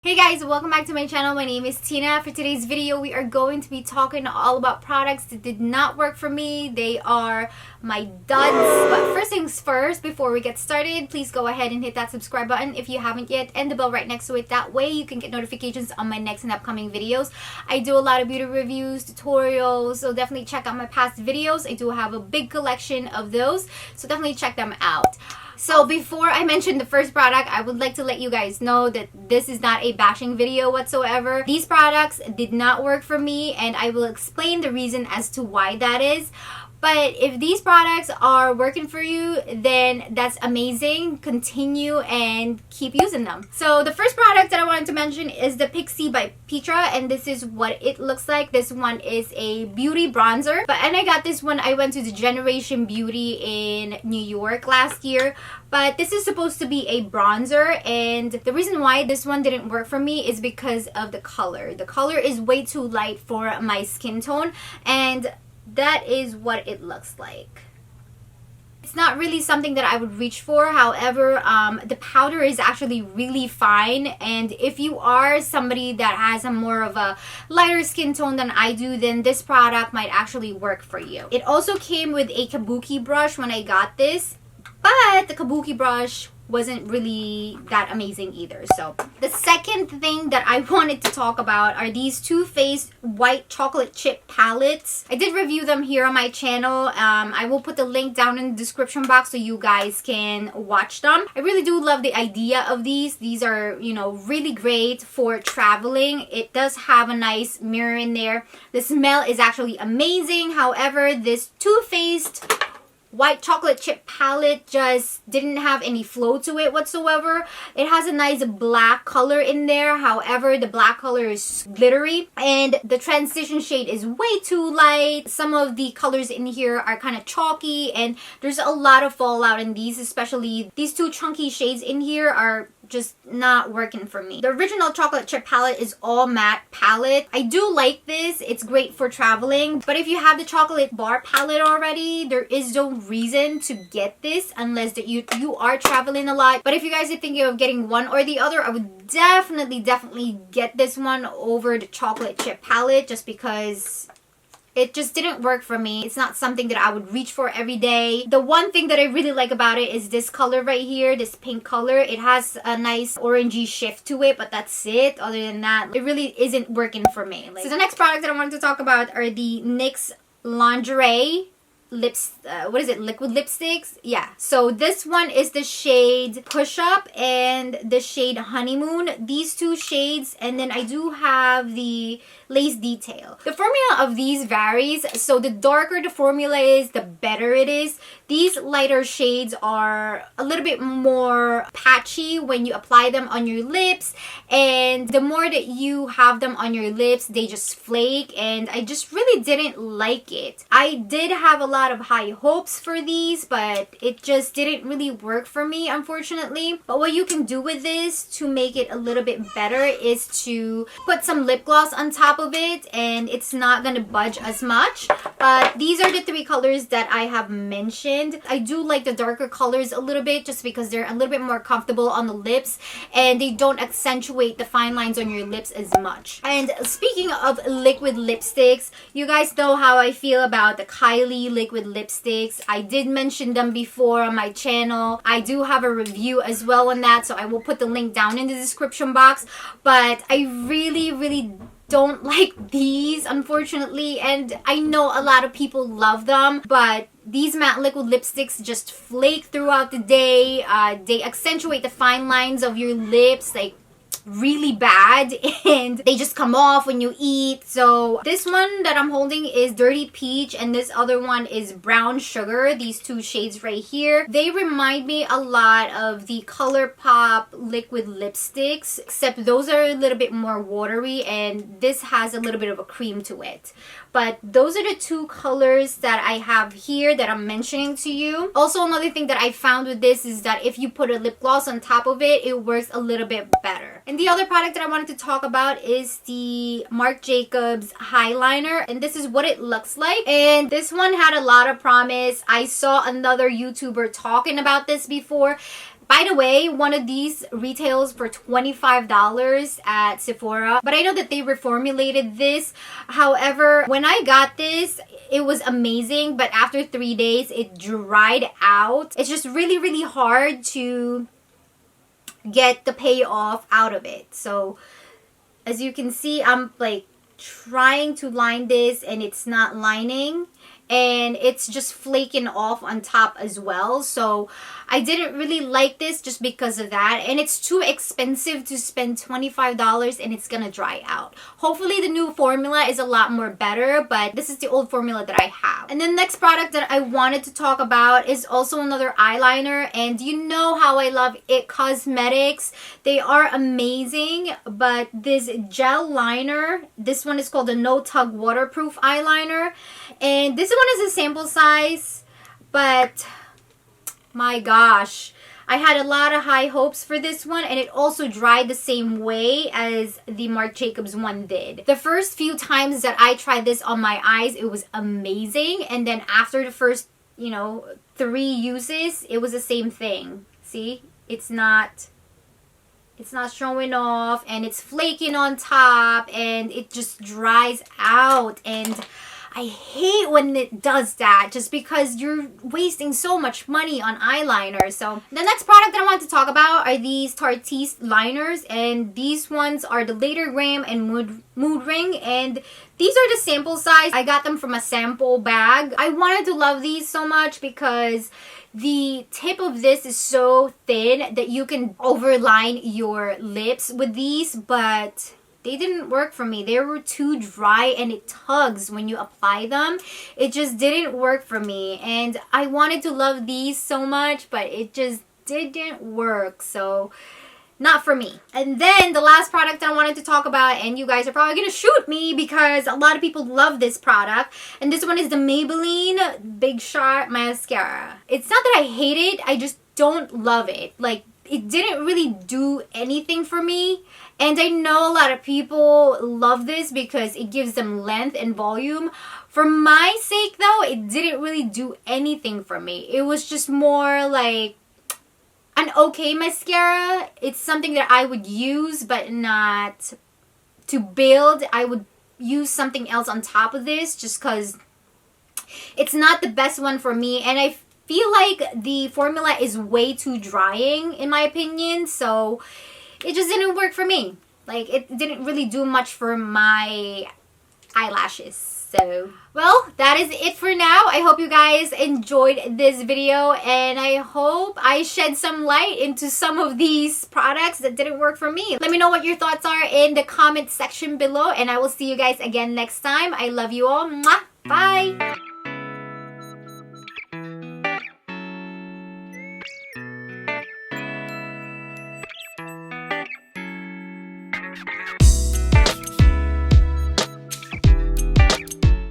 Hey guys, welcome back to my channel. My name is Tina. For today's video, we are going to be talking all about products that did not work for me. They are my duds. But first things first, before we get started, please go ahead and hit that subscribe button if you haven't yet, and the bell right next to it. That way you can get notifications on my next and upcoming videos. I do a lot of beauty reviews, tutorials, so definitely check out my past videos. I do have a big collection of those, so definitely check them out. So before I mention the first product, I would like to let you guys know that this is not a bashing video whatsoever. These products did not work for me, and I will explain the reason as to why that is. But if these products are working for you, then that's amazing. Continue and keep using them. So the first product that I wanted to mention is the Pixi by Petra, and this is what it looks like. This one is a beauty bronzer. And I got this one, I went to the Generation Beauty in New York last year. But this is supposed to be a bronzer, and the reason why this one didn't work for me is because of the color. The color is way too light for my skin tone, and that is what it looks like. It's not really something that I would reach for. However, the powder is actually really fine, and if you are somebody that has a more of a lighter skin tone than I do, then this product might actually work for you. It also came with a kabuki brush when I got this, but the kabuki brush wasn't really that amazing either. So the second thing that I wanted to talk about are these Too Faced white chocolate chip palettes. I did review them here on my channel. I will put the link down in the description box so you guys can watch them. I really do love the idea of these. These are, you know, really great for traveling. It does have a nice mirror in there. The smell is actually amazing. However, this Too Faced white chocolate chip palette just didn't have any flow to it whatsoever. It has a nice black color in there. However, the black color is glittery, and the transition shade is way too light. Some of the colors in here are kind of chalky, and there's a lot of fallout in these, especially these two chunky shades in here are just not working for me. The original chocolate chip palette is all matte palette. I do like this. It's great for traveling, but if you have the chocolate bar palette already, there is no reason to get this unless that you are traveling a lot. But if you guys are thinking of getting one or the other, I would definitely get this one over the chocolate chip palette, just because it just didn't work for me. It's not something that I would reach for every day. The one thing that I really like about it is this color right here, this pink color. It has a nice orangey shift to it, but that's it. Other than that, it really isn't working for me. So the next product that I wanted to talk about are the NYX Lingerie Lips, liquid lipsticks. Yeah, so this one is the shade Push Up and the shade Honeymoon. These two shades, and then I do have the Lace Detail. The formula of these varies, so the darker the formula is, the better it is. These lighter shades are a little bit more patchy when you apply them on your lips, and the more that you have them on your lips, they just flake, and I just really didn't like it. I did have a lot of high hopes for these, but it just didn't really work for me, unfortunately. But what you can do with this to make it a little bit better is to put some lip gloss on top of it, and it's not gonna budge as much. But these are the three colors that I have mentioned. I do like the darker colors a little bit, just because they're a little bit more comfortable on the lips and they don't accentuate the fine lines on your lips as much. And speaking of liquid lipsticks, you guys know how I feel about the Kylie liquid lipsticks. I did mention them before on my channel. I do have a review as well on that, so I will put the link down in the description box. But I really don't like these, unfortunately, and I know a lot of people love them, but these matte liquid lipsticks just flake throughout the day. They accentuate the fine lines of your lips like really bad, and they just come off when you eat. So this one that I'm holding is Dirty Peach, and this other one is Brown Sugar. These two shades right here, they remind me a lot of the ColourPop liquid lipsticks, except those are a little bit more watery, and this has a little bit of a cream to it. But those are the two colors that I have here that I'm mentioning to you. Also, another thing that I found with this is that if you put a lip gloss on top of it, it works a little bit better. And the other product that I wanted to talk about is the Marc Jacobs eyeliner, and this is what it looks like. And this one had a lot of promise. I saw another YouTuber talking about this before. By the way, one of these retails for $25 at Sephora, but I know that they reformulated this. However, when I got this, it was amazing, but after 3 days, it dried out. It's just really, really hard to get the payoff out of it. So as you can see, I'm like trying to line this and it's not lining, and it's just flaking off on top as well. So I didn't really like this just because of that, and it's too expensive to spend $25 and it's gonna dry out. Hopefully the new formula is a lot more better, but this is the old formula that I have. And the next product that I wanted to talk about is also another eyeliner, and you know how I love IT Cosmetics. They are amazing, but this gel liner, this one is called the No Tug Waterproof Eyeliner, and this one is a sample size, but my gosh, I had a lot of high hopes for this one, and it also dried the same way as the Marc Jacobs one did. The first few times that I tried this on my eyes, it was amazing, and then after the first, 3 uses, it was the same thing. See, it's not showing off, and it's flaking on top, and it just dries out, and I hate when it does that, just because you're wasting so much money on eyeliner. So the next product that I want to talk about are these Tarteist liners, and these ones are the Later Glam and Mood Ring, and these are the sample size. I got them from a sample bag. I wanted to love these so much because the tip of this is so thin that you can overline your lips with these, but they didn't work for me. They were too dry, and it tugs when you apply them. It just didn't work for me, and I wanted to love these so much, but it just didn't work. So not for me. And then the last product I wanted to talk about, and you guys are probably gonna shoot me because a lot of people love this product, and this one is the Maybelline Big Shot Mascara. It's not that I hate it, I just don't love it. Like, it didn't really do anything for me, and I know a lot of people love this because it gives them length and volume. For my sake though, it didn't really do anything for me. It was just more like an okay mascara. It's something that I would use, but not to build. I would use something else on top of this just because it's not the best one for me, and I feel like the formula is way too drying in my opinion, so it just didn't work for me. Like, it didn't really do much for my eyelashes. So, well, that is it for now. I hope you guys enjoyed this video, and I hope I shed some light into some of these products that didn't work for me. Let me know what your thoughts are in the comment section below, and I will see you guys again next time. I love you all. Mwah! Bye!